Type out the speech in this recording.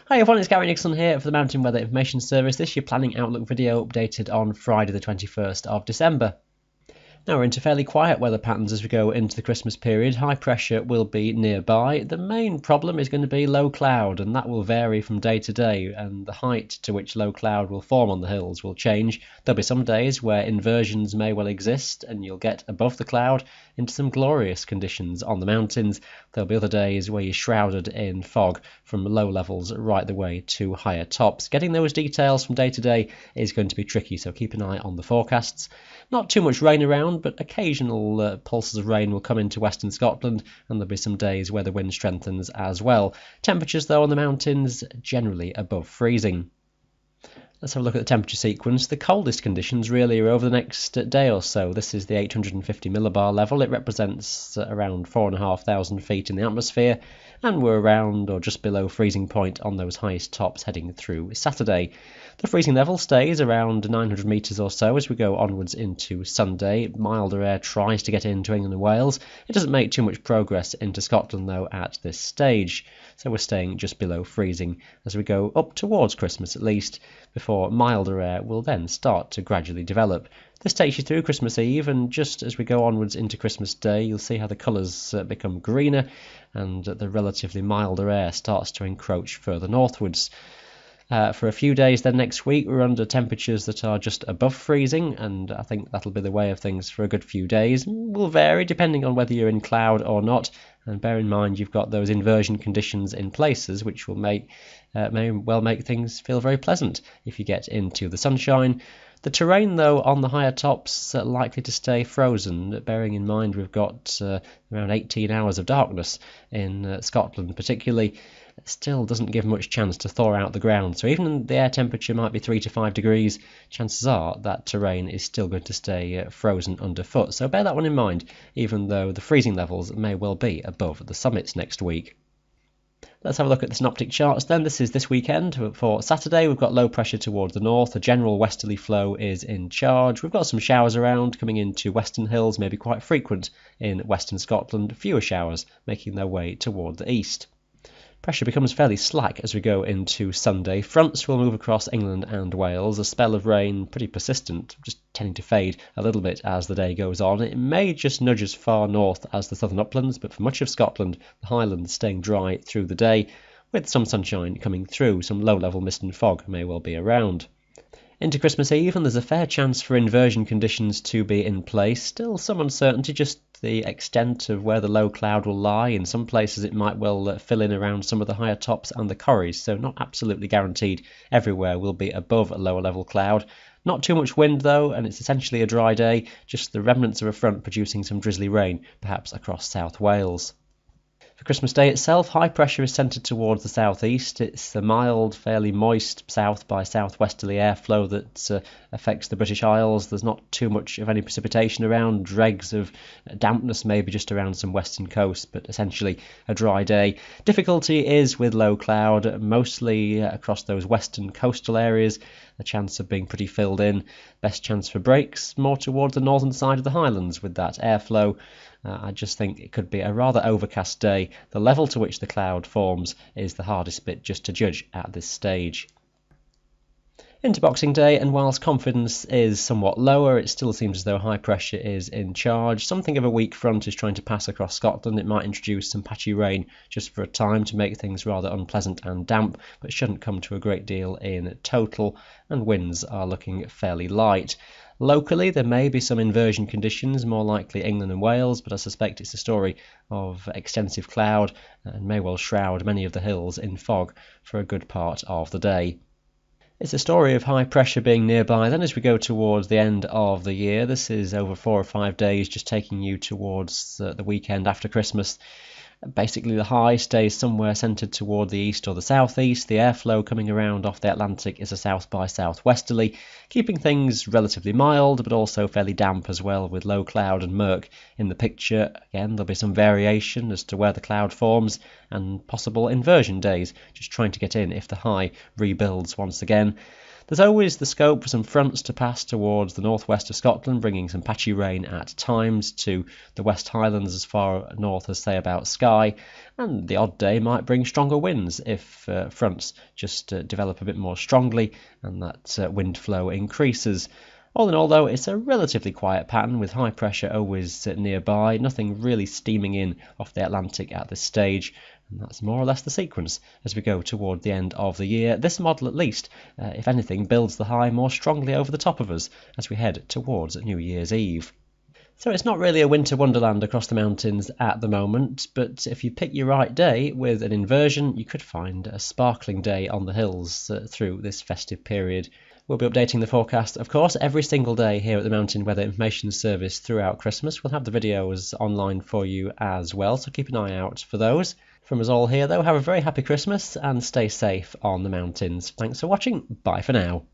Hi everyone, it's Gary Nixon here for the Mountain Weather Information Service. This is your Planning Outlook video updated on Friday the 21st of December. Now we're into fairly quiet weather patterns as we go into the Christmas period. High pressure will be nearby. The main problem is going to be low cloud, and that will vary from day to day, and the height to which low cloud will form on the hills will change. There'll be some days where inversions may well exist and you'll get above the cloud into some glorious conditions on the mountains. There'll be other days where you're shrouded in fog from low levels right the way to higher tops. Getting those details from day to day is going to be tricky, so keep an eye on the forecasts. Not too much rain around, but occasional pulses of rain will come into western Scotland, and there'll be some days where the wind strengthens as well. Temperatures, though, on the mountains generally above freezing. Let's have a look at the temperature sequence. The coldest conditions really are over the next day or so. This is the 850 millibar level. It represents around 4,500 feet in the atmosphere, and we're around or just below freezing point on those highest tops heading through Saturday. The freezing level stays around 900 metres or so as we go onwards into Sunday. Milder air tries to get into England and Wales. It doesn't make too much progress into Scotland though at this stage, so we're staying just below freezing as we go up towards Christmas at least, before milder air will then start to gradually develop. This takes you through Christmas Eve, and just as we go onwards into Christmas Day, you'll see how the colours become greener and the relatively milder air starts to encroach further northwards. For a few days then next week, we're under temperatures that are just above freezing, and I think that'll be the way of things for a good few days. Will vary depending on whether you're in cloud or not, and bear in mind you've got those inversion conditions in places which will may well make things feel very pleasant if you get into the sunshine. The terrain, though, on the higher tops likely to stay frozen, bearing in mind we've got around 18 hours of darkness in Scotland particularly. It still doesn't give much chance to thaw out the ground, so even the air temperature might be 3 to 5 degrees, chances are that terrain is still going to stay frozen underfoot. So bear that one in mind, even though the freezing levels may well be above the summits next week. Let's have a look at the synoptic charts then. This is this weekend. For Saturday, we've got low pressure towards the north. A general westerly flow is in charge. We've got some showers around coming into western hills, maybe quite frequent in western Scotland. Fewer showers making their way toward the east. Pressure becomes fairly slack as we go into Sunday. Fronts will move across England and Wales. A spell of rain, pretty persistent, just tending to fade a little bit as the day goes on. It may just nudge as far north as the southern uplands, but for much of Scotland, the highlands staying dry through the day, with some sunshine coming through. Some low-level mist and fog may well be around. Into Christmas Eve, and there's a fair chance for inversion conditions to be in place. Still some uncertainty, just the extent of where the low cloud will lie. In some places it might well fill in around some of the higher tops and the corries, so not absolutely guaranteed everywhere will be above a lower level cloud. Not too much wind though, and it's essentially a dry day, just the remnants of a front producing some drizzly rain, perhaps across South Wales. For Christmas Day itself, high pressure is centred towards the southeast. It's a mild, fairly moist south by southwesterly airflow that affects the British Isles. There's not too much of any precipitation around, dregs of dampness maybe just around some western coasts, but essentially a dry day. Difficulty is with low cloud, mostly across those western coastal areas. The chance of being pretty filled in. Best chance for breaks more towards the northern side of the highlands with that airflow. I just think it could be a rather overcast day. The level to which the cloud forms is the hardest bit just to judge at this stage. Into Boxing Day, and whilst confidence is somewhat lower, it still seems as though high pressure is in charge. Something of a weak front is trying to pass across Scotland. It might introduce some patchy rain just for a time to make things rather unpleasant and damp, but shouldn't come to a great deal in total, and winds are looking fairly light. Locally, there may be some inversion conditions, more likely England and Wales, but I suspect it's a story of extensive cloud and may well shroud many of the hills in fog for a good part of the day. It's a story of high pressure being nearby then as we go towards the end of the year. This is over 4 or 5 days, just taking you towards the weekend after Christmas. Basically, the high stays somewhere centred toward the east or the southeast. The airflow coming around off the Atlantic is a south by southwesterly, keeping things relatively mild, but also fairly damp as well, with low cloud and murk in the picture. Again, there'll be some variation as to where the cloud forms, and possible inversion days, just trying to get in if the high rebuilds once again. There's always the scope for some fronts to pass towards the northwest of Scotland, bringing some patchy rain at times to the West Highlands as far north as, say, about Skye, and the odd day might bring stronger winds if fronts just develop a bit more strongly and that wind flow increases. All in all, though, it's a relatively quiet pattern with high pressure always nearby, nothing really steaming in off the Atlantic at this stage. And that's more or less the sequence as we go toward the end of the year. This model, at least, if anything, builds the high more strongly over the top of us as we head towards New Year's Eve. So it's not really a winter wonderland across the mountains at the moment, but if you pick your right day with an inversion, you could find a sparkling day on the hills through this festive period. We'll be updating the forecast, of course, every single day here at the Mountain Weather Information Service throughout Christmas. We'll have the videos online for you as well, so keep an eye out for those. From us all here, though, have a very happy Christmas and stay safe on the mountains. Thanks for watching. Bye for now.